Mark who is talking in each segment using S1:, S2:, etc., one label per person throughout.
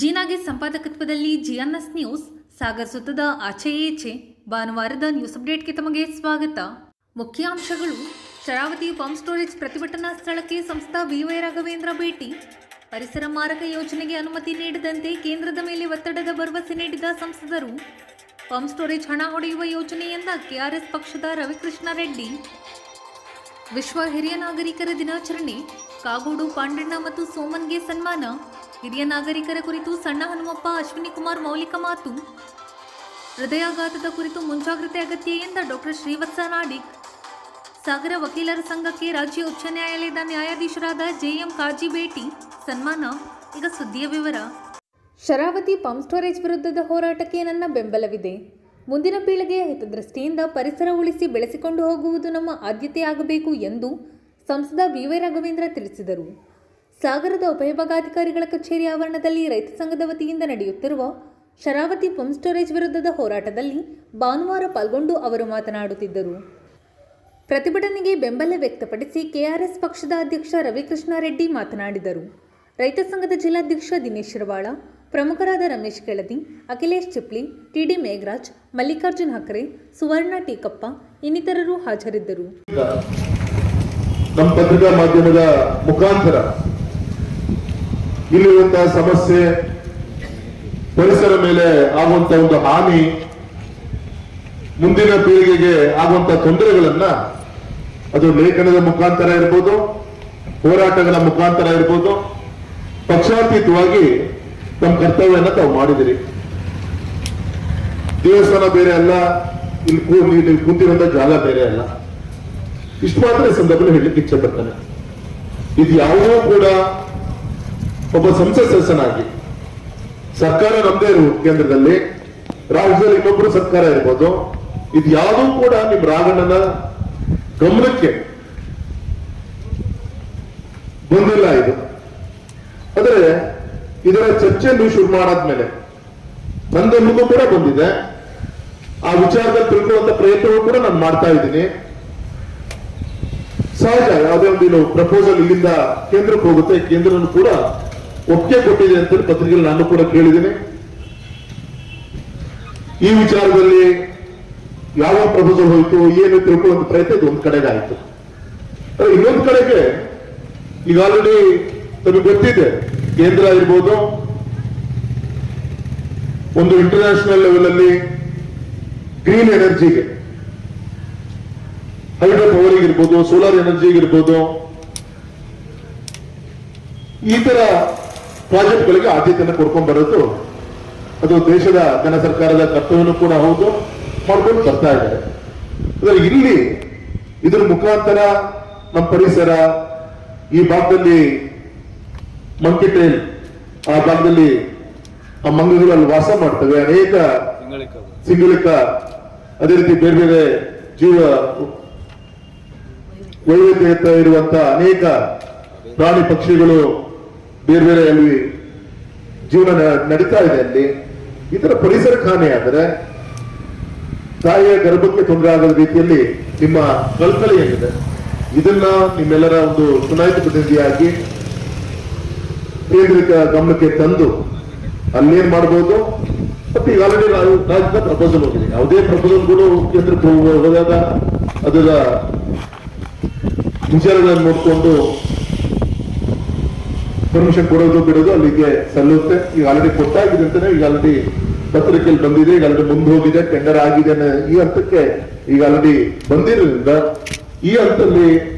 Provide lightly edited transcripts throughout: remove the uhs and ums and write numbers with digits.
S1: ಜೀನಾಗೆ ಸಂಪಾದಕತ್ವದಲ್ಲಿ ಜಿಎನ್ಎಸ್ news Sagar ಸುತ್ತದ ಆಚೆ ಈಚೆ ಭಾನುವಾರದ ನ್ಯೂಸ್ ಅಪ್ಡೇಟ್ಗೆ ತಮಗೆ ಸ್ವಾಗತ. ಮುಖ್ಯಾಂಶಗಳು: ಶರಾವತಿ ಪಂಪ್ ಸ್ಟೋರೇಜ್ ಪ್ರತಿಭಟನಾ ಸ್ಥಳಕ್ಕೆ ಸಂಸದ ಬಿವೈ ರಾಘವೇಂದ್ರ ಭೇಟಿ. ಪರಿಸರ ಮಾರಕ ಯೋಜನೆಗೆ ಅನುಮತಿ ನೀಡದಂತೆ ಕೇಂದ್ರದ ಮೇಲೆ ಒತ್ತಡದ ಭರವಸೆ ನೀಡಿದ ಸಂಸದರು. ಪಂಪ್ ಸ್ಟೋರೇಜ್ ಹಣ ಹೊಡೆಯುವ ಯೋಜನೆ ಎಂದ ಕೆಆರ್ಎಸ್ ಪಕ್ಷದ ರವಿಕೃಷ್ಣ ರೆಡ್ಡಿ. ವಿಶ್ವ ಹಿರಿಯ ನಾಗರಿಕರ ದಿನಾಚರಣೆ. ಕಾಗೋಡು ಪಾಂಡಣ್ಣ ಮತ್ತು ಸೋಮನ್ಗೆ ಸನ್ಮಾನ. ಹಿರಿಯ ನಾಗರಿಕರ ಕುರಿತು ಸಣ್ಣ ಹನುಮಪ್ಪ, ಅಶ್ವಿನಿ ಕುಮಾರ್ ಮೌಲಿಕ ಮಾತು. ಹೃದಯಾಘಾತದ ಕುರಿತು ಮುಂಜಾಗ್ರತೆ ಅಗತ್ಯ ಎಂದ ಡಾಕ್ಟರ್ ಶ್ರೀವತ್ಸ ನಾಡಿಗ್. ಸಾಗರ ವಕೀಲರ ಸಂಘಕ್ಕೆ ರಾಜ್ಯ ಉಚ್ಚ ನ್ಯಾಯಾಲಯದ ನ್ಯಾಯಾಧೀಶರಾದ ಜೆಎಂ ಕಾಜಿ ಭೇಟಿ, ಸನ್ಮಾನ. ಈಗ ಸುದ್ದಿಯ ವಿವರ. ಶರಾವತಿ ಪಂಪ್ ಸ್ಟೋರೇಜ್ ವಿರುದ್ಧದ ಹೋರಾಟಕ್ಕೆ ನನ್ನ ಬೆಂಬಲವಿದೆ. ಮುಂದಿನ ಪೀಳಿಗೆಯ ಹಿತದೃಷ್ಟಿಯಿಂದ ಪರಿಸರ ಉಳಿಸಿ ಬೆಳೆಸಿಕೊಂಡು ಹೋಗುವುದು ನಮ್ಮ ಆದ್ಯತೆಯಾಗಬೇಕು ಎಂದು ಸಂಸದ ಬಿವೈ ರಾಘವೇಂದ್ರ ತಿಳಿಸಿದರು. ಸಾಗರದ ಉಪವಿಭಾಗಾಧಿಕಾರಿಗಳ ಕಚೇರಿ ಆವರಣದಲ್ಲಿ ರೈತ ಸಂಘದ ವತಿಯಿಂದ ನಡೆಯುತ್ತಿರುವ ಶರಾವತಿ ಪಂಪ್ ಸ್ಟೋರೇಜ್ ವಿರುದ್ಧದ ಹೋರಾಟದಲ್ಲಿ ಭಾನುವಾರ ಪಾಲ್ಗೊಂಡು ಅವರು ಮಾತನಾಡುತ್ತಿದ್ದರು. ಪ್ರತಿಭಟನೆಗೆ ಬೆಂಬಲ ವ್ಯಕ್ತಪಡಿಸಿ ಕೆಆರ್ಎಸ್ ಪಕ್ಷದ ಅಧ್ಯಕ್ಷ ರವಿಕೃಷ್ಣ ರೆಡ್ಡಿ ಮಾತನಾಡಿದರು. ರೈತ ಸಂಘದ ಜಿಲ್ಲಾಧ್ಯಕ್ಷ ದಿನೇಶ್ ಶಿರವಾಳ, ಪ್ರಮುಖರಾದ ರಮೇಶ್ ಕೆಳದಿ, ಅಖಿಲೇಶ್ ಚಿಪ್ಲಿ, ಟಿಡಿ ಮೇಘರಾಜ್, ಮಲ್ಲಿಕಾರ್ಜುನ್ ಹಕ್ರೆ, ಸುವರ್ಣ ಟೀಕಪ್ಪ ಇನ್ನಿತರರು ಹಾಜರಿದ್ದರು.
S2: ನಮ್ಮ ಪತ್ರಿಕಾ ಮಾಧ್ಯಮದ ಮುಖಾಂತರ ಇಲ್ಲಿರುವಂತಹ ಸಮಸ್ಯೆ, ಪರಿಸರ ಮೇಲೆ ಆಗುವಂತಹ ಒಂದು ಹಾನಿ, ಮುಂದಿನ ಪೀಳಿಗೆಗೆ ಆಗುವಂತಹ ತೊಂದರೆಗಳನ್ನ ಅದು ಲೇಖನದ ಮುಖಾಂತರ ಇರ್ಬೋದು, ಹೋರಾಟಗಳ ಮುಖಾಂತರ ಇರ್ಬೋದು, ಪಕ್ಷಾತೀತವಾಗಿ ತಮ್ಮ ಕರ್ತವ್ಯನ ತಾವು ಮಾಡಿದಿರಿ. ದೇವಸ್ಥಾನ ಬೇರೆ ಅಲ್ಲ, ಇಲ್ಲಿ ಕುಂತಿರುವಂತ ಜಾಗ ಬೇರೆ ಅಲ್ಲ. ಇಷ್ಟು ಮಾತ್ರ ಸಂದರ್ಭದಲ್ಲಿ ಹೇಳಲಿಕ್ಕೆ ಇಚ್ಛೆ ಪಡ್ತಾನೆ. ಇದು ಯಾವುದೂ ಕೂಡ ಒಬ್ಬ ಸಂಸತ್ ಸದಸ್ಯನಾಗಿ, ಸರ್ಕಾರ ನಮ್ದೇ ಇರುವ ಕೇಂದ್ರದಲ್ಲಿ, ರಾಜ್ಯದಲ್ಲಿ ಇನ್ನೊಬ್ಬರು ಸರ್ಕಾರ ಇರ್ಬೋದು, ಇದು ಯಾವುದೂ ಕೂಡ ನಿಮ್ ರಾಘಣ್ಣನ ಗಮನಕ್ಕೆ ಬಂದಿಲ್ಲ. ಇದು ಆದ್ರೆ ಇದರ ಚರ್ಚೆಯನ್ನು ಶುರು ಮಾಡಾದ್ಮೇಲೆ ನಂದೆಲ್ಲೂ ಕೂಡ ಬಂದಿದೆ. ಆ ವಿಚಾರದಲ್ಲಿ ತಿಳ್ಕೊಳ್ಳುವಂತ ಪ್ರಯತ್ನವೂ ಕೂಡ ನಾನು ಮಾಡ್ತಾ ಇದ್ದೀನಿ. ಸಹಜ, ಯಾವುದೇ ಒಂದು ಪ್ರಪೋಸಲ್ ಇಲ್ಲಿಂದ ಕೇಂದ್ರಕ್ಕೆ ಹೋಗುತ್ತೆ, ಕೇಂದ್ರನು ಕೂಡ ಒಪ್ಪಿಗೆ ಕೊಟ್ಟಿದೆ ಅಂತೇಳಿ ಪತ್ರಿಕೆಯಲ್ಲಿ ನಾನು ಕೂಡ ಕೇಳಿದ್ದೀನಿ. ಈ ವಿಚಾರದಲ್ಲಿ ಯಾವ ಪ್ರಪೋಸಲ್ ಹೋಯ್ತು, ಏನು ತಿಳ್ಕೊಳ್ಳುವಂತ ಪ್ರಯತ್ನ ಇದು ಒಂದ್ ಕಡೆಗೆ ಆಯ್ತು. ಇನ್ನೊಂದು ಕಡೆಗೆ ಈಗ ಆಲ್ರೆಡಿ ತಮಗೆ ಗೊತ್ತಿದೆ, ಕೇಂದ್ರ ಇರ್ಬೋದು, ಒಂದು ಇಂಟರ್ನ್ಯಾಷನಲ್ ಲೆವೆಲ್ ಅಲ್ಲಿ ಗ್ರೀನ್ ಎನರ್ಜಿಗೆ, ಹೈಡ್ರೋ ಪವರ್ ಇರ್ಬೋದು, ಸೋಲಾರ್ ಎನರ್ಜಿಗಿರ್ಬೋದು, ಈ ತರ ಪ್ರಾಜೆಕ್ಟ್ಗಳಿಗೆ ಆದ್ಯತೆಯನ್ನು ಕೊಡ್ಕೊಂಡು ಬರೋದು ಅದು ದೇಶದ ಜನ ಸರ್ಕಾರದ ಕರ್ತವ್ಯನೂ ಕೂಡ ಹೌದು, ಮಾಡ್ಕೊಂಡು ಬರ್ತಾ ಇದ್ದಾರೆ. ಇಲ್ಲಿ ಇದ್ರ ಮುಖಾಂತರ ನಮ್ಮ ಪರಿಸರ, ಈ ಭಾಗದಲ್ಲಿ ಮಂಕಿ ಟೈಲ್, ಆ ಭಾಗದಲ್ಲಿ ಆ ಮಂಗಗಳಲ್ಲಿ ವಾಸ ಮಾಡ್ತವೆ, ಅನೇಕ ಸಿಂಗಳಿಕ, ಅದೇ ರೀತಿ ಬೇರೆ ಬೇರೆ ಜೀವ ವೈವಿಧ್ಯತೆ ಇರುವಂತಹ ಅನೇಕ ಪ್ರಾಣಿ ಪಕ್ಷಿಗಳು ಬೇರೆ ಬೇರೆ ಅಲ್ಲಿ ಜೀವನ ನಡೀತಾ ಇದೆ. ಅಲ್ಲಿ ಈ ತರ ಪರಿಸರ ಹಾನಿ ಆದರೆ ತಾಯಿಯ ಗರ್ಭಕ್ಕೆ ತೊಂದರೆ ಆಗದ ರೀತಿಯಲ್ಲಿ ನಿಮ್ಮ ಕಲ್ಪನೆ ಏನಿದೆ, ಇದನ್ನ ನಿಮ್ಮೆಲ್ಲರ ಒಂದು ಚುನಾಯಿತ ಪ್ರತಿನಿಧಿಯಾಗಿ ಕೇಂದ್ರಿತ ಗಮನಕ್ಕೆ ತಂದು ಅಲ್ಲೇನ್ ಮಾಡಬಹುದು. ಮತ್ತೆ ಈಗ ಆಲ್ರೆಡಿ ರಾಜ್ಯದ ಪ್ರಪೋಸಲ್ ಹೋಗಿದೆ. ಯಾವುದೇ ಪ್ರಪೋಸಲ್ಗಳು ಕೇಂದ್ರಕ್ಕೆ ಹೋದಾಗ ಅದರ ವಿಚಾರಗಳನ್ನು ನೋಡಿಕೊಂಡು ಪರ್ಮಿಷನ್ ಕೊಡೋದು ಬಿಡೋದು ಅಲ್ಲಿಗೆ ಸಲ್ಲುತ್ತೆ. ಈಗ ಆಲ್ರೆಡಿ ಕೊಟ್ಟಾಗಿದೆ ಅಂತಾನೆ ಈಗ ಆಲ್ರೆಡಿ ಪತ್ರಿಕೆಯಲ್ಲಿ ಬಂದಿದೆ, ಈಗ ಆಲ್ರೆಡಿ ಮುಂದೆ ಹೋಗಿದೆ, ಟೆಂಡರ್ ಆಗಿದೆ ಈ ಹಂತಕ್ಕೆ ಈಗ ಆಲ್ರೆಡಿ ಬಂದಿರೋದ್ರಿಂದ ಈ ಹಂತದಲ್ಲಿ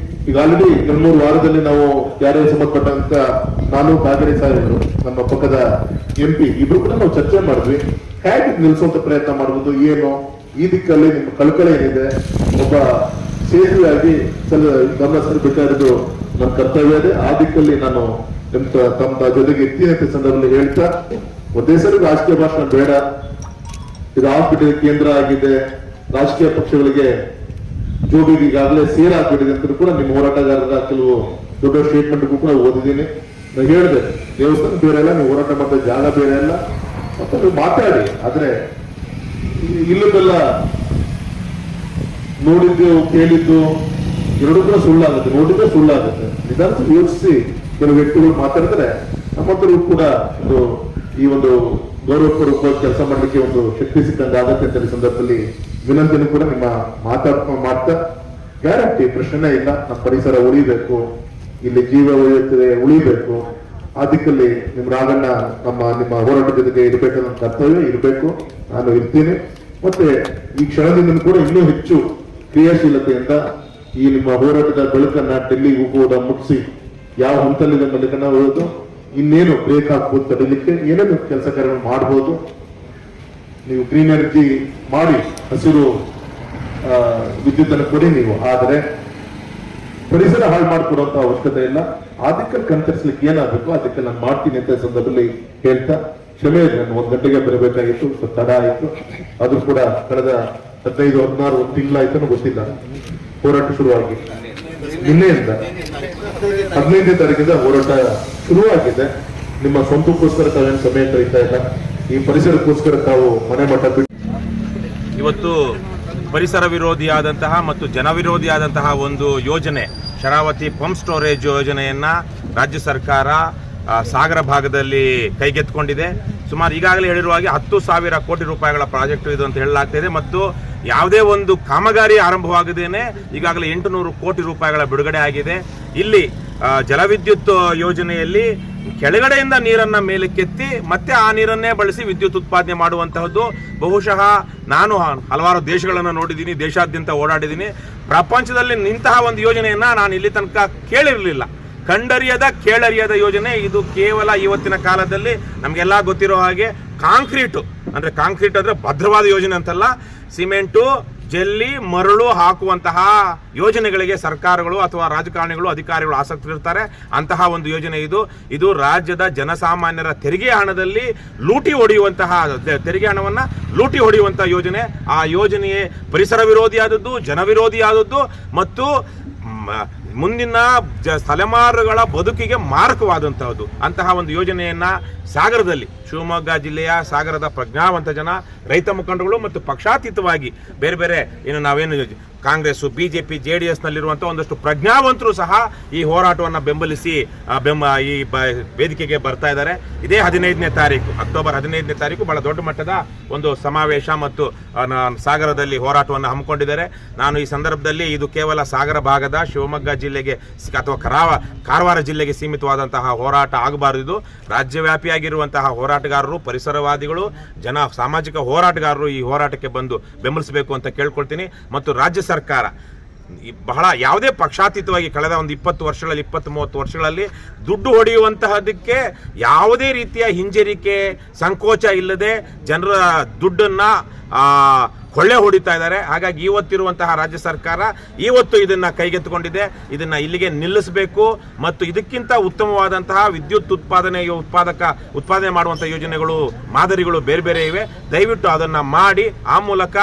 S2: ಈಗ ಆಲ್ರೆಡಿ 2-3 ವಾರದಲ್ಲಿ ನಾವು ಯಾರೇ ಸಂಬಂಧಪಟ್ಟಂತ ನಾನು ಕಾಗೇರಿ ಸಾಹೇಬರು, ನಮ್ಮ ಪಕ್ಕದ MP ಇಬ್ರು ಕೂಡ ನಾವು ಚರ್ಚೆ ಮಾಡಿದ್ವಿ. ಹೇಗೆ ನಿಲ್ಲಿಸುವಂತ ಪ್ರಯತ್ನ ಮಾಡಬಹುದು, ಏನು ಈ ದಿಕ್ಕಲ್ಲಿ ನಿಮ್ಮ ಕಳಕಳಿ ಏನಿದೆ, ಒಬ್ಬ ಸೇತುವೆಯಾಗಿ ಗಮನ ಸರಿಬೇಕಾಗಿರೋದು ನನ್ನ ಕರ್ತವ್ಯ ಇದೆ. ಆ ದಿಕ್ಕಲ್ಲಿ ನಾನು ತಮ್ಮ ಜೊತೆಗೆ ಇರ್ತೀನಿ ಅಂತ ಸಂದರ್ಭದಲ್ಲಿ ಹೇಳ್ತಾ, ಒಂದೇ ಸರಿ ರಾಜಕೀಯ ಭಾಷಣ ಬೇಡ, ಇದು ಆಗ್ಬಿಟ್ಟಿದೆ, ಕೇಂದ್ರ ಆಗಿದೆ, ರಾಜಕೀಯ ಪಕ್ಷಗಳಿಗೆ ಜೋಬಿಗೆ ಈಗಾಗಲೇ ಸೇರಾಗ್ಬಿಟ್ಟಿದೆ ಅಂತ ಕೂಡ ನಿಮ್ಮ ಹೋರಾಟಗಾರರ ಕೆಲವು ದೊಡ್ಡ ಸ್ಟೇಟ್ಮೆಂಟ್ ಕೂಡ ಓದಿದ್ದೀನಿ. ನಾನು ಹೇಳಿದೆ, ದೇವಸ್ಥಾನ ಬೇರೆ ಅಲ್ಲ, ನೀವು ಹೋರಾಟ ಮಾಡಿದ ಜಾಗ ಬೇರೆ ಅಲ್ಲ, ಮತ್ತೆ ನೀವು ಮಾತಾಡಿ. ಆದ್ರೆ ಇಲ್ಲದೆಲ್ಲ ನೋಡಿದ್ದು ಕೇಳಿದ್ದು ಎರಡೂ ಕೂಡ ಸುಳ್ಳಾಗುತ್ತೆ, ನೋಡಿದ್ರೆ ಸುಳ್ಳಾಗುತ್ತೆ. ನಿಧಾನ ಯೋಚಿಸಿ ಕೆಲವು ವ್ಯಕ್ತಿಗಳು ಮಾತಾಡಿದ್ರೆ ನಮ್ಮೊಬ್ಬರು ಕೂಡ ಈ ಒಂದು ಗೌರವಪೂರ್ವಕವಾಗಿ ಕೆಲಸ ಮಾಡ್ಲಿಕ್ಕೆ ಒಂದು ಶಕ್ತಿ ಸಿಕ್ಕಂಗೆ ಆಗತ್ತೆ ಅಂತ ಈ ಸಂದರ್ಭದಲ್ಲಿ ವಿನಂತಿನೂ ಕೂಡ ನಿಮ್ಮ ಮಾಡ್ತಾ ಗ್ಯಾರಂಟಿ ಪ್ರಶ್ನೆ ಇಲ್ಲ. ನಮ್ಮ ಪರಿಸರ ಉಳಿಬೇಕು, ಇಲ್ಲಿ ಜೀವ ಉಳಿಬೇಕು. ಆ ದಿಕ್ಕಲ್ಲಿ ನಿಮ್ ರಾಗಣ್ಣ ನಿಮ್ಮ ಹೋರಾಟದ ಜೊತೆಗೆ ಇರಬೇಕನ್ನೋ ಕರ್ತವ್ಯ ಇರಬೇಕು. ನಾನು ಇರ್ತೀನಿ. ಮತ್ತೆ ಈ ಕ್ಷಣದಿಂದ ಕೂಡ ಇನ್ನೂ ಹೆಚ್ಚು ಕ್ರಿಯಾಶೀಲತೆಯಿಂದ ಈ ನಿಮ್ಮ ಹೋರಾಟದ ಬೆಳಕನ್ನ ಡೆಲ್ಲಿಗೂ ಕೂಡ ಮುಗಿಸಿ ಯಾವ ಹಂತಲ್ಲಿದೆ ಮಲ್ಲಿಕನ್ನ ಹೋಗೋದು, ಇನ್ನೇನು ಬ್ರೇಕ್ ಹಾಕ್ಬೋದು ತಡೀಲಿಕ್ಕೆ, ಏನೇನು ಕೆಲಸ ಕಾರ್ಯಗಳು ಮಾಡ್ಬೋದು. ನೀವು ಗ್ರೀನ್ ಎನರ್ಜಿ ಮಾಡಿ, ಹಸಿರು ವಿದ್ಯುತ್ ಅನ್ನು ಕೊಡಿ ನೀವು. ಆದರೆ ಪರಿಸರ ಹಾಳು ಮಾಡಿಕೊಡುವಂತ ಅವಶ್ಯಕತೆ ಇಲ್ಲ. ಅದಕ್ಕೆ ಕಣ್ತರಿಸ್ಲಿಕ್ಕೆ ಏನಾಗಬೇಕು ಅದಕ್ಕೆ ನಾನು ಮಾಡ್ತೀನಿ ಅಂತ ಸಂದರ್ಭದಲ್ಲಿ ಹೇಳ್ತಾ ಕ್ಷಮೆ ಇದೆ. ನಾನು 1 ಗಂಟೆಗೆ ಬರಬೇಕಾಗಿತ್ತು, ಸ್ವಲ್ಪ ತಡ ಆಯಿತು. ಅದು ಕೂಡ ಕಳೆದ 15-16 ತಿಂಗಳಾಯ್ತು ಗೊತ್ತಿಲ್ಲ. ಹೋರಾಟ ಶುರುವಾಗಿ ನಿನ್ನೆಯಿಂದ 15ನೇ ತಾರೀಕಿಂದ ಹೋರಾಟ ಶುರುವಾಗಿದೆ. ನಿಮ್ಮ ಸ್ವಂತಕ್ಕೋಸ್ಕರ ತಾವೇನು ಸಮಯ ಕರೀತಾ ಇಲ್ಲ, ಈ ಪರಿಸರಕ್ಕೋಸ್ಕರ ತಾವು ಮನೆ ಮಠ ಬಿಟ್ಟು
S3: ಇವತ್ತು ಪರಿಸರ ವಿರೋಧಿಯಾದಂತಹ ಮತ್ತು ಜನವಿರೋಧಿಯಾದಂತಹ ಒಂದು ಯೋಜನೆ ಶರಾವತಿ ಪಂಪ್ ಸ್ಟೋರೇಜ್ ಯೋಜನೆಯನ್ನ ರಾಜ್ಯ ಸರ್ಕಾರ ಸಾಗರ ಭಾಗದಲ್ಲಿ ಕೈಗೆತ್ತಿಕೊಂಡಿದೆ. ಸುಮಾರು ಈಗಾಗಲೇ ಹೇಳಿರುವ ಹಾಗೆ 10,000 ಕೋಟಿ ರೂಪಾಯಿಗಳ ಪ್ರಾಜೆಕ್ಟ್ ಇದು ಅಂತ ಹೇಳಲಾಗ್ತಿದೆ. ಮತ್ತು ಯಾವುದೇ ಒಂದು ಕಾಮಗಾರಿ ಆರಂಭವಾಗದೇನೆ ಈಗಾಗಲೇ 800 ಕೋಟಿ ರೂಪಾಯಿಗಳ ಬಿಡುಗಡೆ ಆಗಿದೆ. ಇಲ್ಲಿ ಜಲವಿದ್ಯುತ್ ಯೋಜನೆಯಲ್ಲಿ ಕೆಳಗಡೆಯಿಂದ ನೀರನ್ನ ಮೇಲಕ್ಕೆತ್ತಿ ಮತ್ತೆ ಆ ನೀರನ್ನೇ ಬಳಸಿ ವಿದ್ಯುತ್ ಉತ್ಪಾದನೆ ಮಾಡುವಂತಹದ್ದು. ಬಹುಶಃ ನಾನು ಹಲವಾರು ದೇಶಗಳನ್ನು ನೋಡಿದ್ದೀನಿ, ದೇಶಾದ್ಯಂತ ಓಡಾಡಿದ್ದೀನಿ. ಪ್ರಪಂಚದಲ್ಲಿ ಇಂತಹ ಒಂದು ಯೋಜನೆಯನ್ನ ನಾನು ಇಲ್ಲಿ ತನಕ ಕೇಳಿರಲಿಲ್ಲ. ಕಂಡರಿಯದ ಕೇಳರಿಯದ ಯೋಜನೆ ಇದು. ಕೇವಲ ಇವತ್ತಿನ ಕಾಲದಲ್ಲಿ ನಮಗೆಲ್ಲ ಗೊತ್ತಿರೋ ಹಾಗೆ ಕಾಂಕ್ರೀಟ್ ಅಂದ್ರೆ ಭದ್ರವಾದ ಯೋಜನೆ ಅಂತಲ್ಲ, ಸಿಮೆಂಟು ಜಲ್ಲಿ ಮರಳು ಹಾಕುವಂತಹ ಯೋಜನೆಗಳಿಗೆ ಸರ್ಕಾರಗಳು ಅಥವಾ ರಾಜಕಾರಣಿಗಳು ಅಧಿಕಾರಿಗಳು ಆಸಕ್ತರಿರ್ತಾರೆ. ಅಂತಹ ಒಂದು ಯೋಜನೆ ಇದು ರಾಜ್ಯದ ಜನಸಾಮಾನ್ಯರ ತೆರಿಗೆ ಹಣದಲ್ಲಿ ಲೂಟಿ ಹೊಡೆಯುವಂತಹ ಯೋಜನೆ. ಆ ಯೋಜನೆಯೇ ಪರಿಸರ ವಿರೋಧಿಯಾದದ್ದು, ಜನವಿರೋಧಿಯಾದದ್ದು ಮತ್ತು ಮುಂದಿನ ತಲೆಮಾರುಗಳ ಬದುಕಿಗೆ ಮಾರಕವಾದಂತಹದ್ದು. ಅಂತಹ ಒಂದು ಯೋಜನೆಯನ್ನ ಸಾಗರದಲ್ಲಿ, ಶಿವಮೊಗ್ಗ ಜಿಲ್ಲೆಯ ಸಾಗರದ ಪ್ರಜ್ಞಾವಂತ ಜನ, ರೈತ ಮುಖಂಡಗಳು ಮತ್ತು ಪಕ್ಷಾತೀತವಾಗಿ ಬೇರೆ ನಾವೇನು ಕಾಂಗ್ರೆಸ್, ಬಿಜೆಪಿ, JDS ನಲ್ಲಿರುವಂತಹ ಒಂದಷ್ಟು ಪ್ರಜ್ಞಾವಂತರು ಸಹ ಈ ಹೋರಾಟವನ್ನು ಬೆಂಬಲಿಸಿ ಈ ವೇದಿಕೆಗೆ ಬರ್ತಾ ಇದ್ದಾರೆ. ಇದೇ 15ನೇ ತಾರೀಕು, ಅಕ್ಟೋಬರ್ 15ನೇ ತಾರೀಕು ಬಹಳ ದೊಡ್ಡ ಮಟ್ಟದ ಒಂದು ಸಮಾವೇಶ ಮತ್ತು ಸಾಗರದಲ್ಲಿ ಹೋರಾಟವನ್ನು ಹಮ್ಮಿಕೊಂಡಿದ್ದಾರೆ. ನಾನು ಈ ಸಂದರ್ಭದಲ್ಲಿ ಇದು ಕೇವಲ ಸಾಗರ ಭಾಗದ ಶಿವಮೊಗ್ಗ ಜಿಲ್ಲೆಗೆ ಅಥವಾ ಕಾರವಾರ ಜಿಲ್ಲೆಗೆ ಸೀಮಿತವಾದಂತಹ ಹೋರಾಟ ಆಗಬಾರದು. ಇದು ರಾಜ್ಯವ್ಯಾಪಿಯಾಗಿರುವಂತಹ ಹೋರಾಟಗಾರರು, ಪರಿಸರವಾದಿಗಳು, ಸಾಮಾಜಿಕ ಹೋರಾಟಗಾರರು ಈ ಹೋರಾಟಕ್ಕೆ ಬಂದು ಬೆಂಬಲಿಸಬೇಕು ಅಂತ ಕೇಳ್ಕೊಳ್ತೀನಿ. ಮತ್ತು ರಾಜ್ಯ ಸರ್ಕಾರ ಬಹಳ ಯಾವುದೇ ಪಕ್ಷಾತೀತವಾಗಿ ಕಳೆದ ಒಂದು 20-30 ವರ್ಷಗಳಲ್ಲಿ ದುಡ್ಡು ಹೊಡೆಯುವಂತಹದಕ್ಕೆ ಯಾವುದೇ ರೀತಿಯ ಹಿಂಜರಿಕೆ, ಸಂಕೋಚ ಇಲ್ಲದೆ ಜನರ ದುಡ್ಡನ್ನ ಕೊಳ್ಳೆ ಹೊಡಿತಾ ಇದ್ದಾರೆ. ಹಾಗಾಗಿ ಇವತ್ತಿರುವಂತಹ ರಾಜ್ಯ ಸರ್ಕಾರ ಇವತ್ತು ಇದನ್ನ ಕೈಗೆತ್ತಿಕೊಂಡಿದೆ. ಇದನ್ನ ಇಲ್ಲಿಗೆ ನಿಲ್ಲಿಸಬೇಕು ಮತ್ತು ಇದಕ್ಕಿಂತ ಉತ್ತಮವಾದಂತಹ ವಿದ್ಯುತ್ ಉತ್ಪಾದನೆ ಮಾಡುವಂತಹ ಯೋಜನೆಗಳು, ಮಾದರಿಗಳು ಬೇರೆ ಇವೆ. ದಯವಿಟ್ಟು ಅದನ್ನ ಮಾಡಿ ಆ ಮೂಲಕ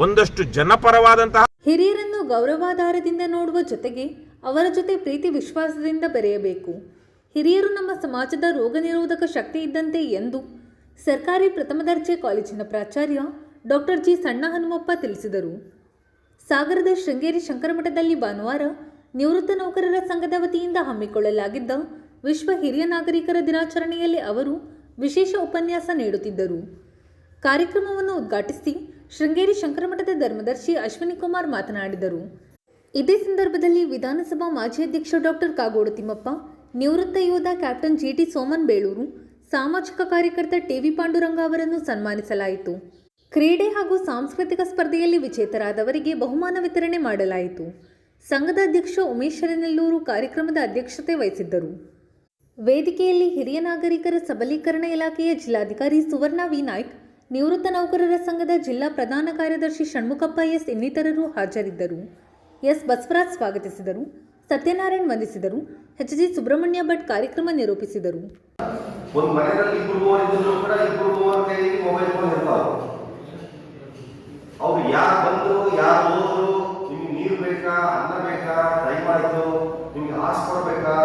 S3: ಒಂದಷ್ಟು ಜನಪರವಾದಂತಹ
S1: ಹಿರಿಯರನ್ನು ಗೌರವಾಧಾರದಿಂದ ನೋಡುವ ಜೊತೆಗೆ ಅವರ ಜೊತೆ ಪ್ರೀತಿ ವಿಶ್ವಾಸದಿಂದ ಬೆರೆಯಬೇಕು. ಹಿರಿಯರು ನಮ್ಮ ಸಮಾಜದ ರೋಗ ನಿರೋಧಕ ಶಕ್ತಿ ಇದ್ದಂತೆ ಎಂದು ಸರ್ಕಾರಿ ಪ್ರಥಮ ದರ್ಜೆ ಕಾಲೇಜಿನ ಪ್ರಾಚಾರ್ಯ ಡಾಕ್ಟರ್ ಜಿ ಸಣ್ಣ ಹನುಮಪ್ಪ ತಿಳಿಸಿದರು. ಸಾಗರದ ಶೃಂಗೇರಿ ಶಂಕರಮಠದಲ್ಲಿ ಭಾನುವಾರ ನಿವೃತ್ತ ನೌಕರರ ಸಂಘದ ವತಿಯಿಂದ ಹಮ್ಮಿಕೊಳ್ಳಲಾಗಿದ್ದ ವಿಶ್ವ ಹಿರಿಯ ನಾಗರಿಕರ ದಿನಾಚರಣೆಯಲ್ಲಿ ಅವರು ವಿಶೇಷ ಉಪನ್ಯಾಸ ನೀಡುತ್ತಿದ್ದರು. ಕಾರ್ಯಕ್ರಮವನ್ನು ಉದ್ಘಾಟಿಸಿ ಶೃಂಗೇರಿ ಶಂಕರಮಠದ ಧರ್ಮದರ್ಶಿ ಅಶ್ವಿನಿ ಕುಮಾರ್ ಮಾತನಾಡಿದರು. ಇದೇ ಸಂದರ್ಭದಲ್ಲಿ ವಿಧಾನಸಭಾ ಮಾಜಿ ಅಧ್ಯಕ್ಷ ಡಾಕ್ಟರ್ ಕಾಗೋಡು ತಿಮ್ಮಪ್ಪ, ನಿವೃತ್ತ ಯೋಧ ಕ್ಯಾಪ್ಟನ್ GT ಸೋಮನ್ ಬೇಳೂರು, ಸಾಮಾಜಿಕ ಕಾರ್ಯಕರ್ತ TV ಪಾಂಡುರಂಗ ಅವರನ್ನು ಸನ್ಮಾನಿಸಲಾಯಿತು. ಕ್ರೀಡೆ ಹಾಗೂ ಸಾಂಸ್ಕೃತಿಕ ಸ್ಪರ್ಧೆಯಲ್ಲಿ ವಿಜೇತರಾದವರಿಗೆ ಬಹುಮಾನ ವಿತರಣೆ ಮಾಡಲಾಯಿತು. ಸಂಘದ ಅಧ್ಯಕ್ಷ ಉಮೇಶ್ ಶರಣೆಲ್ಲೂರು ಕಾರ್ಯಕ್ರಮದ ಅಧ್ಯಕ್ಷತೆ ವಹಿಸಿದ್ದರು. ವೇದಿಕೆಯಲ್ಲಿ ಹಿರಿಯ ನಾಗರಿಕರ ಸಬಲೀಕರಣ ಇಲಾಖೆಯ ಜಿಲ್ಲಾಧಿಕಾರಿ ಸುವರ್ಣ ವಿ ನಾಯ್ಕ್, ನಿವೃತ್ತ ನೌಕರರ ಸಂಘದ ಜಿಲ್ಲಾ ಪ್ರಧಾನ ಕಾರ್ಯದರ್ಶಿ ಷಣ್ಮುಖಪ್ಪ S ಇನ್ನಿತರರು ಹಾಜರಿದ್ದರು. S ಬಸವರಾಜ್ ಸ್ವಾಗತಿಸಿದರು. ಸತ್ಯನಾರಾಯಣ್ ವಂದಿಸಿದರು. HG ಸುಬ್ರಹ್ಮಣ್ಯ ಭಟ್ ಕಾರ್ಯಕ್ರಮ ನಿರೂಪಿಸಿದರು.
S4: ಒಂದು ಮನೆಯಲ್ಲಿ ಇಬ್ಬರು ಕೈಯಲ್ಲಿ ಮೊಬೈಲ್ ಫೋನ್ ಇರ್ತಾವೆ. ಅವ್ರು ಯಾರು ಬಂದ್ರು, ಯಾರು ಹೋದ್ರು, ನಿಮ್ಗೆ ನೀರು ಬೇಕಾ, ಅನ್ನ ಬೇಕಾ, ಟೈಮ್ ಆಯ್ತು, ನಿಮ್ಗೆ ಹಾಸ್ ಕೊಡಬೇಕಾ,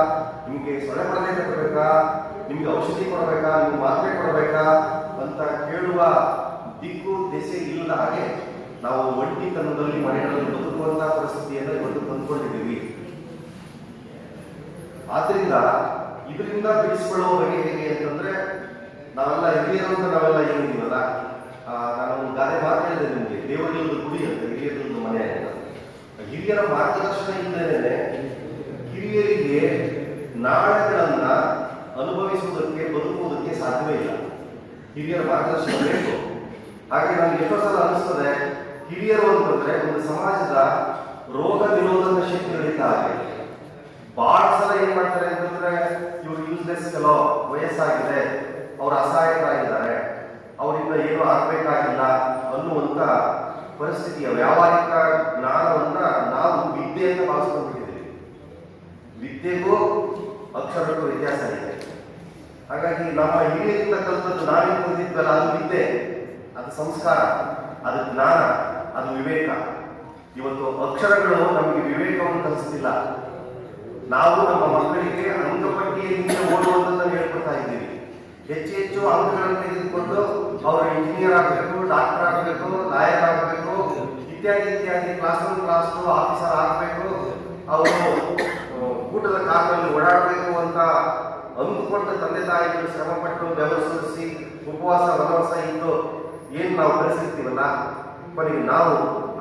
S4: ನಿಮ್ಗೆ ಸೊಳ್ಳೆ ಪರದೆ ಕೊಡಬೇಕಾ, ನಿಮ್ಗೆ ಔಷಧಿ ಕೊಡಬೇಕಾ, ನಿಮ್ಗೆ ಮಾತ್ರೆ ಕೊಡಬೇಕಾ ಅಂತ ಕೇಳುವ ದಿಕ್ಕು ದೆಸೆ ಇಲ್ಲದ ಹಾಗೆ ನಾವು ಒಂಟಿತನದಲ್ಲಿ ಮನೆಗಳಲ್ಲಿ ಬದುಕುವಂತ ಅಂದ್ಕೊಂಡಿದ್ದೀವಿ. ಆದ್ರಿಂದ ಇದರಿಂದ ಬಿಡಿಸ್ಕೊಳ್ಳುವ ಬಗೆ ಹೇಗೆ ಅಂತಂದ್ರೆ, ನಾವೆಲ್ಲ ಹಿರಿಯರು ಅಂತ ನಾವೆಲ್ಲ ಏನಿದ್ದೀವಲ್ಲ, ನಾನು ಒಂದು ಗಾದೆ ಮಾತು ಹೇಳಿದೆ ನಿಮಗೆ, ದೇವರಿಲ್ಲದ ಗುಡಿ ಅಂತ, ಹಿರಿಯರದ್ದು ಮನೆ ಅಂತ. ಹಿರಿಯರ ಮಾರ್ಗದರ್ಶನ ಇಲ್ಲದೇನೆ ಹಿರಿಯರಿಗೆ ನಾಳೆಗಳನ್ನ ಅನುಭವಿಸುವುದಕ್ಕೆ, ಬದುಕುವುದಕ್ಕೆ ಸಾಧ್ಯವೇ ಇಲ್ಲ. ಹಿರಿಯರ ಮಾರ್ಗದರ್ಶನ ಬೇಕು. ಹಾಗೆ ನನಗೆ ಎಷ್ಟೋ ಸಲ ಅನಿಸ್ತದೆ, ಹಿರಿಯರು ಅಂತಂದ್ರೆ ಒಂದು ಸಮಾಜದ ರೋಗ ನಿರೋಧಕ ಶಕ್ತಿ ನಡೀತಾ ಇದೆ. ಬಹಳ ಸಲ ಏನ್ ಮಾಡ್ತಾರೆ ಅಂತಂದ್ರೆ, ಇವರು ಯೂಸ್ಲೆಸ್ ಕೆಲೋ, ವಯಸ್ಸಾಗಿದೆ, ಅವರು ಅಸಹಾಯಕರಾಗಿದ್ದಾರೆ, ಅವರಿಂದ ಏನೂ ಆಗ್ಬೇಕಾಗಿಲ್ಲ ಅನ್ನುವಂತ ಪರಿಸ್ಥಿತಿಯ ವ್ಯಾವಹಾರಿಕ ಜ್ಞಾನವನ್ನ ನಾವು ವಿದ್ಯೆ ಅಂತ ಭಾವಿಸ್ಕೊಂಡಿದ್ದೀವಿ. ವಿದ್ಯೆಗೂ ಅಕ್ಷರಕ್ಕೂ ವ್ಯತ್ಯಾಸ ಇದೆ. ಹಾಗಾಗಿ ನಮ್ಮ ಹಿರಿಯರಿಂದ ಕಲಿತದ್ದು ನಾವೇನು ಹೊಂದಿದ್ವಲ್ಲ, ಅದು ವಿದ್ಯೆ, ಅದು ಸಂಸ್ಕಾರ, ಅದು ಜ್ಞಾನ, ಅದು ವಿವೇಕ. ಇವತ್ತು ಅಕ್ಷರಗಳು ನಮಗೆ ವಿವೇಕವನ್ನು ಕಲಿಸ್ತಿಲ್ಲ. ನಾವು ನಮ್ಮ ಮಕ್ಕಳಿಗೆ ಅಂಕಪಟ್ಟಿಯಿಂದ ಓದುವುದನ್ನು ಹೇಳ್ಕೊಡ್ತಾ ಇದ್ದೀವಿ. ಹೆಚ್ಚು ಹೆಚ್ಚು ಅಂಕಗಳನ್ನು ತೆಗೆದುಕೊಂಡು ಅವರು ಇಂಜಿನಿಯರ್ ಆಗಬೇಕು, ಡಾಕ್ಟರ್ ಆಗಬೇಕು, ಲಾಯರ್ ಆಗಬೇಕು, ಇತ್ಯಾದಿ ಇತ್ಯಾದಿ, class one class two officer ಆಗಬೇಕು, ಅವರು ಊಟದ ಕಾಲದಲ್ಲಿ ಓಡಾಡಬೇಕು ಅಂತ ಅಂದುಕೊಂಡ ತಂದೆ ತಾಯಿಗಳು ಶ್ರಮಪಟ್ಟು ಬೆವರಿಸಿ ಉಪವಾಸ ವನವಾಸ ಇದ್ದು ಏನು ನಾವು ಕಳಿಸಿರ್ತೀವಲ್ಲ, ಕೊನೆಗೆ ನಾವು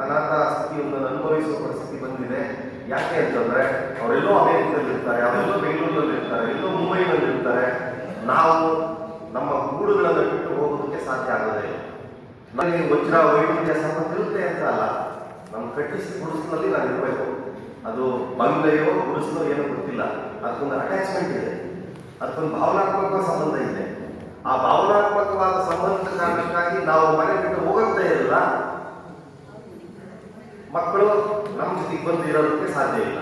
S4: ಅನಾಥ ಸ್ಥಿತಿಯನ್ನು ಅನುಭವಿಸುವ ಪರಿಸ್ಥಿತಿ ಬಂದಿದೆ. ಯಾಕೆ ಅಂತಂದ್ರೆ, ಅವರೆಲ್ಲೋ ಅಮೆರಿಕದಲ್ಲಿ ಇರ್ತಾರೆ, ಅವರೆಲ್ಲೋ ಬೆಂಗಳೂರಿನಲ್ಲಿ ಇರ್ತಾರೆ, ಎಲ್ಲೋ ಮುಂಬೈನಲ್ಲಿ ಇರ್ತಾರೆ. ನಾವು ನಮ್ಮ ಗೂಡುಗಳನ್ನು ಬಿಟ್ಟು ಹೋಗೋದಕ್ಕೆ ಸಾಧ್ಯ ಆಗೋದೇ. ನನಗೆ ವಜ್ರ ವೈವಿಧ್ಯ ಸಂಪತ್ತು ಇರುತ್ತೆ ಅಂತ ಅಲ್ಲ, ನಮ್ಮ ಕಟ್ಟಿಸಿ ಗುಡಿಸಿನಲ್ಲಿ ನಾನು ಇರಬೇಕು. ಅದು ಬಂಗ್ಲೆಯೋ ಗುಡಿಸಲೋ ಏನೋ ಗೊತ್ತಿಲ್ಲ, ಅದಕ್ಕೊಂದು ಅಟ್ಯಾಚ್ಮೆಂಟ್ ಇದೆ, ಅದಕ್ಕೊಂದು ಭಾವನಾತ್ಮಕ ಸಂಬಂಧ ಇದೆ. ಆ ಭಾವನಾತ್ಮಕವಾದ ಸಂಬಂಧದ ಕಾರಣಕ್ಕಾಗಿ ನಾವು ಮನೆ ಬಿಟ್ಟು ಹೋಗೋದೇ ಇರಲ್ಲ. ಮಕ್ಕಳು ನಮ್ಮ ಜೊತೆಗೆ ಬಂದು ಇರೋದಕ್ಕೆ ಸಾಧ್ಯ ಇಲ್ಲ.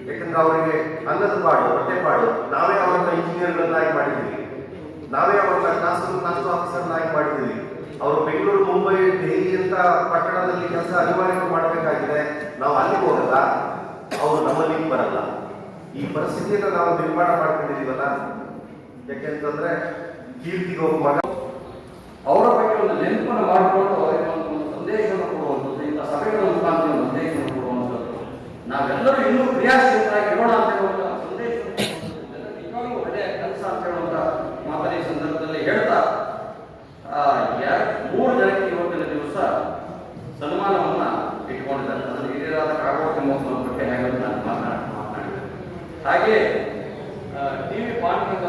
S4: ಯಾಕಂದ್ರೆ ಅವರಿಗೆ ಅನ್ನದ ಪಾಡು, ಹೊಟ್ಟೆ ಪಾಡು, ನಾವೇ ಅವರನ್ನ ಇಂಜಿನಿಯರ್ಗಳನ್ನಾಗಿ ಮಾಡಿದ್ದೀವಿ, ನಾವೇ ಅವರನ್ನ ಕ್ಲಾಸ್ ಆಫೀಸರ್ನಾಗಿ ಮಾಡಿದ್ದೀವಿ. ಅವರು ಬೆಂಗಳೂರು, ಮುಂಬೈ, ದೆಹಲಿ ಅಂತ ಪಟ್ಟಣದಲ್ಲಿ ಕೆಲಸ ಅನಿವಾರ್ಯ ಮಾಡಬೇಕಾಗಿದೆ. ನಾವು ಅಲ್ಲಿಗೆ ಹೋಗಲ್ಲ, ಅವರು ನಮ್ಮಲ್ಲಿ ಬರಲ್ಲ. ಈ ಪರಿಸ್ಥಿತಿಯನ್ನು ನಾವು ನಿರ್ಮಾಣ ಮಾಡ್ಕೊಂಡಿದ್ದೀವಲ್ಲ. ಯಾಕೆಂತಂದ್ರೆ ಕೀರ್ತಿಗೆ ಒಬ್ಬ ಮಗ,
S5: ಅವರ ಬಗ್ಗೆ ಒಂದು ನೆನಪನ್ನು ಮಾಡಿಕೊಂಡು ಅವರಿಗೆ ಒಂದು ಸಂದೇಶವನ್ನು ಕೊಡುವಂಥದ್ದು, ಇಂಥ ಸಭೆಗಳ ಮುಖಾಂತರ ಒಂದು ಸಂದೇಶವನ್ನು ಕೊಡುವಂಥದ್ದು, ನಾವೆಲ್ಲರೂ ಇನ್ನೂ ಕ್ರಿಯಾಶೀಲರಾಗಿ ಇರೋಣ ಅಂತ ಹೇಳುವಂಥ ಸಂದೇಶ ನಿಜವಾಗ್ಲೂ ಒಳ್ಳೆಯ ಕೆಲಸ ಅಂತ ಹೇಳುವಂಥ ಮಾತನ್ನ ಈ ಸಂದರ್ಭದಲ್ಲಿ ಹೇಳ್ತಾ, 3 ಜನಕ್ಕೆ ಇವತ್ತಿನ ದಿವಸ ಸನ್ಮಾನವನ್ನ ಇಟ್ಕೊಂಡಿದ್ದಾರೆ. ಅದನ್ನು ಹಿರಿಯರಾದ ಕಾಗೋಡು ಮಹೋತ್ಸವದ ಬಗ್ಗೆ ಹೇಗೆ ನಾನು ಮಾತನಾಡಿದೆ. ಹಾಗೆ ಟಿವಿ ಪಾಂಡುರಂಗ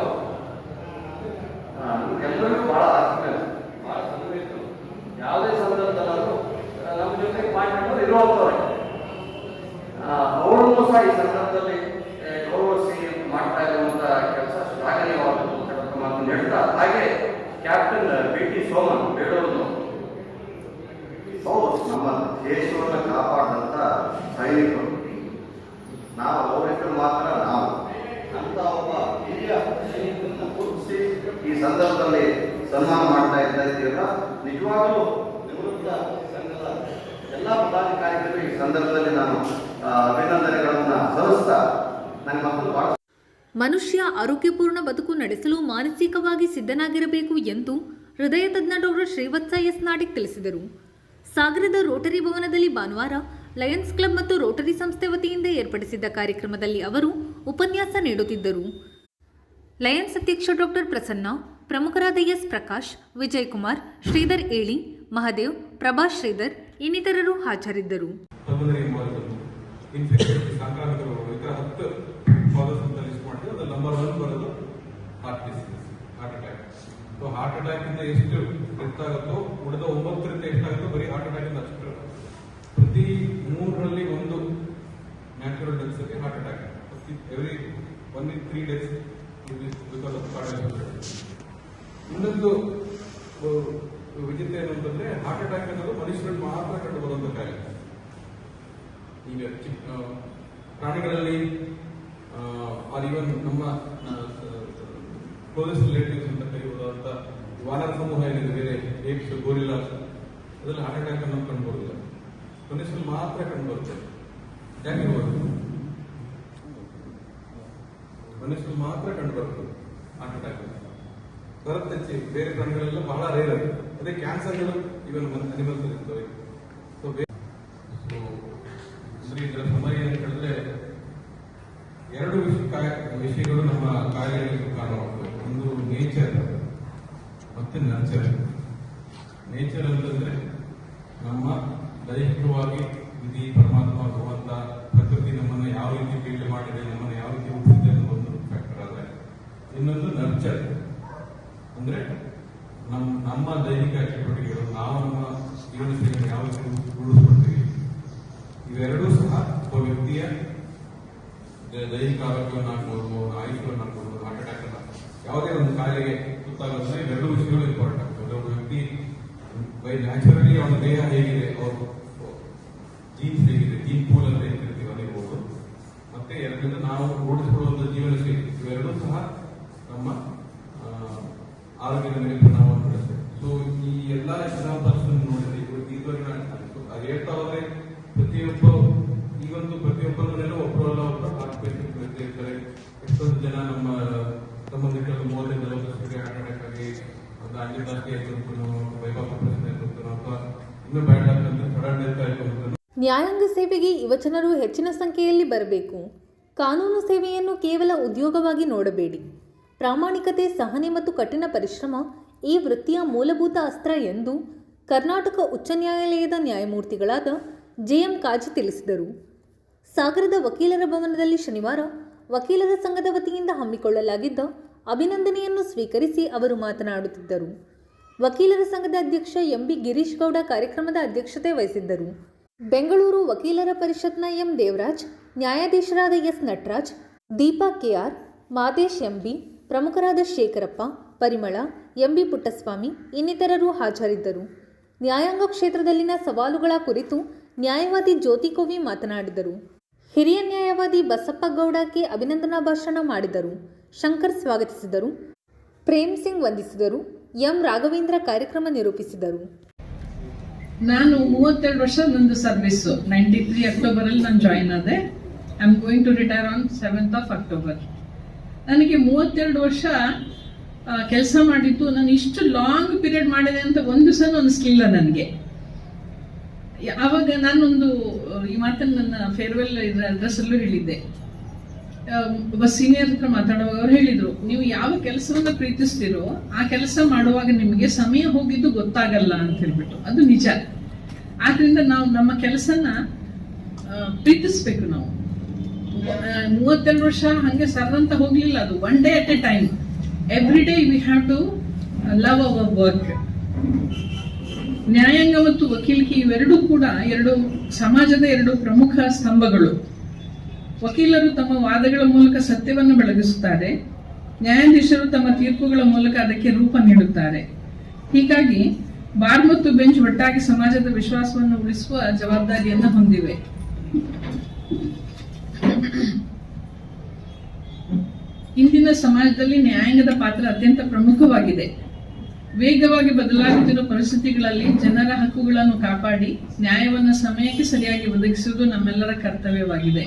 S5: ಎಲ್ಲರಿಗೂ ಬಹಳ ಆತ್ಮೀಯ, ಬಹಳ ಸನ್ನಿಹಿತರು. ಯಾವುದೇ ಸಂದರ್ಭದಲ್ಲೂ ನಮ್ಮ ಜೊತೆಗೆ ಪಾಂಡುರಂಗ ಇರುವಂಥವ್ರೆ. ಅವರನ್ನು ಸಹ ಈ ಸಂದರ್ಭದಲ್ಲಿ ಗೌರವಿಸಿ ಮಾಡ್ತಾ ಇರುವಂತ ಕೆಲಸ ಶ್ಲಾಘನೀಯವಾದ ಮಾತನ್ನು ಹೇಳ್ತಾ, ಹಾಗೆ ಕ್ಯಾಪ್ಟನ್ ಬಿ.ಟಿ. ಸೋಮನ್ ಬೇಡೂರು,
S4: ನಮ್ಮ ದೇಶವನ್ನು ಕಾಪಾಡಿದಂತ ಸೈನಿಕರು, ನಾವು ಅವರಿಗೂ ಮಾತ್ರ ನಾವು ಅಂತ ಒಬ್ಬ ಹಿರಿಯ ಸೈನಿಕರನ್ನು ಗುರುತಿಸಿ ಈ ಸಂದರ್ಭದಲ್ಲಿ ಸನ್ಮಾನ ಮಾಡ್ತಾ ಇದ್ದೀರಲ್ಲ, ನಿಜವಾಗಲೂ ನಿವೃತ್ತ ಸಂಘದ ಎಲ್ಲ ಪದಾಧಿಕಾರಿಗಳು ಈ ಸಂದರ್ಭದಲ್ಲಿ ನಾನು ಅಭಿನಂದನೆಗಳನ್ನು ಸಲ್ಲಿಸ್ತಾ, ನನ್ನ ಮಕ್ಕಳು ಬಹಳ
S1: ಮನುಷ್ಯ ಆರೋಗ್ಯಪೂರ್ಣ ಬದುಕು ನಡೆಸಲು ಮಾನಸಿಕವಾಗಿ ಸಿದ್ಧನಾಗಿರಬೇಕು ಎಂದು ಹೃದಯ ತಜ್ಞ ಡಾಕ್ಟರ್ ಶ್ರೀವತ್ಸ ಎಸ್ ನಾಡಿಗ್ ತಿಳಿಸಿದರು. ಸಾಗರದ ರೋಟರಿ ಭವನದಲ್ಲಿ ಭಾನುವಾರ ಲಯನ್ಸ್ ಕ್ಲಬ್ ಮತ್ತು ರೋಟರಿ ಸಂಸ್ಥೆ ವತಿಯಿಂದ ಏರ್ಪಡಿಸಿದ್ದ ಕಾರ್ಯಕ್ರಮದಲ್ಲಿ ಅವರು ಉಪನ್ಯಾಸ ನೀಡುತ್ತಿದ್ದರು. ಲಯನ್ಸ್ ಅಧ್ಯಕ್ಷ ಡಾಕ್ಟರ್ ಪ್ರಸನ್ನ, ಪ್ರಮುಖರಾದ ಎಸ್ ಪ್ರಕಾಶ್, ವಿಜಯ್ ಕುಮಾರ್, ಶ್ರೀಧರ್ ಏಳಿ, ಮಹದೇವ್, ಪ್ರಭಾಸ್ ಶ್ರೀಧರ್ ಇನ್ನಿತರರು ಹಾಜರಿದ್ದರು.
S6: ನಂಬರ್ 1 ಬರೋದು heart disease, heart attack. So heart attack ಇಂದ ಎಷ್ಟು ಎಷ್ಟಾಗುತ್ತೋ ಉಳಿದ 9 ಎಷ್ಟಾಗುತ್ತೋ ಬರೀ ಹಾರ್ಟ್ ಅಟ್ಯಾಕ್ ಇಂದ ಅಷ್ಟು. ಪ್ರತಿ 3ರಲ್ಲಿ 1 natural deaths heart attack. Every 1 in 3 days because of cardiac. ಇನ್ನೊಂದು ವಿಚಿತ್ರ ಏನು ಅಂತಂದ್ರೆ, ಹಾರ್ಟ್ ಅಟ್ಯಾಕ್ ಅನ್ನೋದು ಮನುಷ್ಯರಲ್ಲಿ ಮಾತ್ರ ಕಂಡು ಬರುವಂತ ಕಾಯಿಲೆ. ಈಗ ಪ್ರಾಣಿಗಳಲ್ಲಿ ಆರ್ ಈವನ್ ನಮ್ಮ ಕ್ಲೋಸೆಸ್ಟ್ ರಿಲೇಟಿವ್ಸ್ ಅಂತ ಕರೆಯುವಂತ ವಾನರ ಸಮೂಹ ಏನಿದೆ, ಬೇರೆ ಏಪ್ಸ್, ಗೋರಿಲ್ಲ, ಅದರಲ್ಲಿ ಹಾರ್ಟ್ ಅಟ್ಯಾಕ್ ಅನ್ನೋದು ಕಂಡು ಬರುವುದಿಲ್ಲ, ಮನುಷ್ಯರಲ್ಲಿ ಮಾತ್ರ ಕಂಡು ಬರುತ್ತೆ. ಯಾಕೆ ಮನುಷ್ಯರಲ್ಲಿ ಮಾತ್ರ ಕಂಡು ಬರ್ತದೆ ಹಾರ್ಟ್ ಅಟ್ಯಾಕ್. ಬರುತ್ತೆ, ಬೇರೆ ಪ್ರಾಣಿಗಳೆಲ್ಲ ಬಹಳ ರೇರ್ ಅದು. ಅದೇ ಕ್ಯಾನ್ಸರ್ಗಳು ಇವನ್ ಅನಿಮಲ್ಸ್ ಇರ್ತವೆ. ಸೊ ಇದರ ಸಮಯ ವಿಷಯಗಳು ನಮ್ಮ ಕಾರ್ಯಗಳಿಗೆ ಕಾರಣವಾಗ್ತವೆ. ಒಂದು ನೇಚರ್ ಮತ್ತೆ ನರ್ಚರ್. ನೇಚರ್ ಅಂತಂದ್ರೆ ನಮ್ಮ ದೈಹಿಕವಾಗಿ ವಿಧಿ ಪರಮಾತ್ಮ ಭಗವಂತ ಪ್ರಕೃತಿ ನಮ್ಮನ್ನು ಯಾವ ರೀತಿ ಬಿಲ್ಡ್ ಮಾಡಿದೆ, ನಮ್ಮನ್ನು ಯಾವ ರೀತಿ ಹುಟ್ಟಿದೆ ಅನ್ನೋ ಒಂದು ಫ್ಯಾಕ್ಟರ್ ಆದ್ರೆ, ಇನ್ನೊಂದು ನರ್ಚರ್ ಅಂದ್ರೆ ನಮ್ಮ ದೈಹಿಕ ಚಟುವಟಿಕೆಗಳು, ನಾವು ನಮ್ಮ ಜೀವನ ಶೈಲಿಯನ್ನು ಯಾವ ರೀತಿ ರೂಢಿಸ್ಕೊಳ್ತೀವಿ, ಇವೆರಡೂ ಸಹ ಒಬ್ಬ ವ್ಯಕ್ತಿಯ ದೈಹಿಕ ಆರೋಗ್ಯವನ್ನು ಹಾಕ್ಬೋದು, ಆಯುಷ್ಯವನ್ನು ಹಾಕ್ಬೋದು, ಹಾರ್ಟ್ ಅಟ್ಯಾಕ್ ಅನ್ನ ಯಾವುದೇ ಒಂದು ಕಾಯಿಲೆಗೆ ತುತ್ತಾಗೋದ್ರೆ ಇವೆರಡೂ ವಿಷಯಗಳು ಇಂಪಾರ್ಟೆಂಟ್ ಆಗ್ತದೆ. ಒಬ್ಬ ವ್ಯಕ್ತಿ ಬೈ ನ್ಯಾಚುರಲಿ ಅವನ ದೇಹ ಹೇಗಿದೆ, ಅವ್ರ ಜೀನ್ಸ್ ಹೇಗಿದೆ, ಜೀನ್ ಪೂಲ್ ಅಂತ ಹೇಳ್ತಿರ್ತೀವಿ ಅದಿರ್ಬೋದು, ಮತ್ತೆ ಎರಡರಿಂದ ನಾವು ರೂಢಿಸಿಕೊಳ್ಳುವಂತ ಜೀವನ ಶೈಲಿ, ಇವೆರಡೂ ಸಹ ನಮ್ಮ ಆರೋಗ್ಯದ ಮೇಲೆ ಪರಿಣಾಮವನ್ನು ಬೀಳುತ್ತೆ. ಸೊ ಈ ಎಲ್ಲ ಎಕ್ಸಾಂಪಲ್ಸ್ ನೋಡಿದ್ರೆ ಇದುವರೆಗೆ ಅದು ಹೇಳ್ತಾ ಹೋದ್ರೆ ಪ್ರತಿಯೊಬ್ಬರ ಮನೆಯಲ್ಲೂ ಒಬ್ಬರಲ್ಲ ಒಬ್ಬರು ಹಾರ್ಟ್ ಪೇಷಂಟ್ ಇರ್ತಾರೆ. ಎಷ್ಟೊಂದು ಜನ ನಮ್ಮ ಸಂಬಂಧಿಕರು 35-40 ವರ್ಷಕ್ಕೆ ಹಾರ್ಟ್ ಅಟ್ಯಾಕ್ ಆಗಿ ಒಂದು ಆಂಜಿಯೋಪ್ಲಾಸ್ಟಿ ಆಯ್ತು, ಬೈಪಾಸ್ ಆಪರೇಷನ್ ಆಯ್ತು, ಅಥವಾ ಇನ್ನೂ ಬ್ಯಾಡ್ ಆಗ್ತಂದ್ರೆ ಸಡನ್ ಡೆತ್ ಆಯ್ತು.
S1: ನ್ಯಾಯಾಂಗ ಸೇವೆಗೆ ಯುವಜನರು ಹೆಚ್ಚಿನ ಸಂಖ್ಯೆಯಲ್ಲಿ ಬರಬೇಕು. ಕಾನೂನು ಸೇವೆಯನ್ನು ಕೇವಲ ಉದ್ಯೋಗವಾಗಿ ನೋಡಬೇಡಿ. ಪ್ರಾಮಾಣಿಕತೆ, ಸಹನೆ ಮತ್ತು ಕಠಿಣ ಪರಿಶ್ರಮ ಈ ವೃತ್ತಿಯ ಮೂಲಭೂತ ಅಸ್ತ್ರ ಎಂದು ಕರ್ನಾಟಕ ಉಚ್ಚ ನ್ಯಾಯಾಲಯದ ನ್ಯಾಯಮೂರ್ತಿಗಳಾದ ಜೆ.ಎಂ. ಕಾಜಿ ತಿಳಿಸಿದರು. ಸಾಗರದ ವಕೀಲರ ಭವನದಲ್ಲಿ ಶನಿವಾರ ವಕೀಲರ ಸಂಘದ ವತಿಯಿಂದ ಹಮ್ಮಿಕೊಳ್ಳಲಾಗಿದ್ದ ಅಭಿನಂದನೆಯನ್ನು ಸ್ವೀಕರಿಸಿ ಅವರು ಮಾತನಾಡುತ್ತಿದ್ದರು. ವಕೀಲರ ಸಂಘದ ಅಧ್ಯಕ್ಷ ಎಂ.ಬಿ. ಗಿರೀಶ್ ಗೌಡ ಕಾರ್ಯಕ್ರಮದ ಅಧ್ಯಕ್ಷತೆ ವಹಿಸಿದ್ದರು. ಬೆಂಗಳೂರು ವಕೀಲರ ಪರಿಷತ್ನ ಎಂ. ದೇವರಾಜ್, ನ್ಯಾಯಾಧೀಶರಾದ S. Nataraj, Deepa K R., Madesh M B., ಪ್ರಮುಖರಾದ ಶೇಖರಪ್ಪ, ಪರಿಮಳ, ಎಂ.ಬಿ. ಪುಟ್ಟಸ್ವಾಮಿ ಇನ್ನಿತರರು ಹಾಜರಿದ್ದರು. ನ್ಯಾಯಾಂಗ ಕ್ಷೇತ್ರದಲ್ಲಿನ ಸವಾಲುಗಳ ಕುರಿತು ನ್ಯಾಯವಾದಿ ಜ್ಯೋತಿ ಕೋವಿ ಮಾತನಾಡಿದರು. ಹಿರಿಯ ನ್ಯಾಯವಾದಿ ಬಸಪ್ಪ ಗೌಡ ಕೆ. ಅಭಿನಂದನಾ ಭಾಷಣ ಮಾಡಿದರು. ಶಂಕರ್ ಸ್ವಾಗತಿಸಿದರು. ಪ್ರೇಮ್ ಸಿಂಗ್ ವಂದಿಸಿದರು. ಎಂ. ರಾಘವೇಂದ್ರ ಕಾರ್ಯಕ್ರಮ ನಿರೂಪಿಸಿದರು.
S7: ನಾನು 32 ವರ್ಷ ನಂದು ಸರ್ವಿಸ್. 93 ಅಕ್ಟೋಬರಲ್ಲಿ ನಾನು ಜಾಯಿನ್ ಆದೆ. I am going to retire on 7th of October. ನನಗೆ 32 ವರ್ಷ ಕೆಲಸ ಮಾಡಿದ್ದು, ನಾನು ಇಷ್ಟು ಲಾಂಗ್ ಪೀರಿಯಡ್ ಮಾಡಿದೆ ಅಂತ ಒಂದು ಸಲ ಅನಿಸ್ಲಿಲ್ಲ ನನಗೆ. ಆವಾಗ ನಾನೊಂದು ಈ ಮಾತನ್ನು ನನ್ನ ಫೇರ್ವೆಲ್ ಅಡ್ರೆಸ್ ಅಲ್ಲೂ ಹೇಳಿದ್ದೆ. ಒಬ್ಬ ಸೀನಿಯರ್ ಹತ್ರ ಮಾತಾಡುವಾಗ ಅವ್ರು ಹೇಳಿದ್ರು, ನೀವು ಯಾವ ಕೆಲಸವನ್ನ ಪ್ರೀತಿಸ್ತೀರೋ ಆ ಕೆಲಸ ಮಾಡುವಾಗ ನಿಮಗೆ ಸಮಯ ಹೋಗಿದ್ದು ಗೊತ್ತಾಗಲ್ಲ ಅಂತ ಹೇಳ್ಬಿಟ್ಟು. ಅದು ನಿಜ. ಆದ್ರಿಂದ ನಾವು ನಮ್ಮ ಕೆಲಸನ ಪ್ರೀತಿಸ್ಬೇಕು. ನಾವು 32 ವರ್ಷ ಹಂಗೆ ಸರ್ರಂತ ಹೋಗ್ಲಿಲ್ಲ. ಅದು one day at a time. Every day we have to love our work. ನ್ಯಾಯಾಂಗ ಮತ್ತು ವಕೀಲಿಕೆ ಇವೆರಡೂ ಕೂಡ ಸಮಾಜದ ಎರಡು ಪ್ರಮುಖ ಸ್ತಂಭಗಳು. ವಕೀಲರು ತಮ್ಮ ವಾದಗಳ ಮೂಲಕ ಸತ್ಯವನ್ನು ಬೆಳಗಿಸುತ್ತಾರೆ. ನ್ಯಾಯಾಧೀಶರು ತಮ್ಮ ತೀರ್ಪುಗಳ ಮೂಲಕ ಅದಕ್ಕೆ ರೂಪ ನೀಡುತ್ತಾರೆ. ಹೀಗಾಗಿ ಬಾರ್ ಮತ್ತು ಬೆಂಚ್ ಒಟ್ಟಾಗಿ ಸಮಾಜದ ವಿಶ್ವಾಸವನ್ನು ಉಳಿಸುವ ಜವಾಬ್ದಾರಿಯನ್ನು ಹೊಂದಿವೆ. ಇಂದಿನ ಸಮಾಜದಲ್ಲಿ ನ್ಯಾಯಾಂಗದ ಪಾತ್ರ ಅತ್ಯಂತ ಪ್ರಮುಖವಾಗಿದೆ. ವೇಗವಾಗಿ ಬದಲಾಗುತ್ತಿರುವ ಪರಿಸ್ಥಿತಿಗಳಲ್ಲಿ ಜನರ ಹಕ್ಕುಗಳನ್ನು ಕಾಪಾಡಿ ನ್ಯಾಯವನ್ನು ಸಮಯಕ್ಕೆ ಸರಿಯಾಗಿ ಒದಗಿಸುವುದು ನಮ್ಮೆಲ್ಲರ ಕರ್ತವ್ಯವಾಗಿದೆ.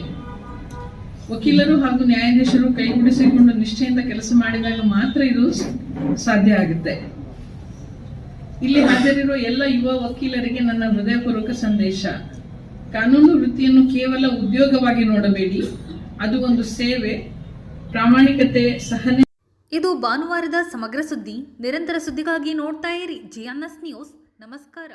S7: ವಕೀಲರು ಹಾಗೂ ನ್ಯಾಯಾಧೀಶರು ಕೈಗೂಡಿಸಿಕೊಂಡು ನಿಷ್ಠೆಯಿಂದ ಕೆಲಸ ಮಾಡಿದಾಗ ಮಾತ್ರ ಇದು ಸಾಧ್ಯ ಆಗುತ್ತೆ. ಇಲ್ಲಿ ಹಾಜರಿರುವ ಎಲ್ಲ ಯುವ ವಕೀಲರಿಗೆ ನನ್ನ ಹೃದಯಪೂರ್ವಕ ಸಂದೇಶ: ಕಾನೂನು ವೃತ್ತಿಯನ್ನು ಕೇವಲ ಉದ್ಯೋಗವಾಗಿ ನೋಡಬೇಡಿ. ಅದು ಒಂದು ಸೇವೆ, ಪ್ರಾಮಾಣಿಕತೆ, ಸಹನೆ.
S1: ಇದು ಭಾನುವಾರದ ಸಮಗ್ರ ಸುದ್ದಿ. ನಿರಂತರ ಸುದ್ದಿಗಾಗಿ ನೋಡ್ತಾ ಇರಿ GNS ನ್ಯೂಸ್. ನಮಸ್ಕಾರ.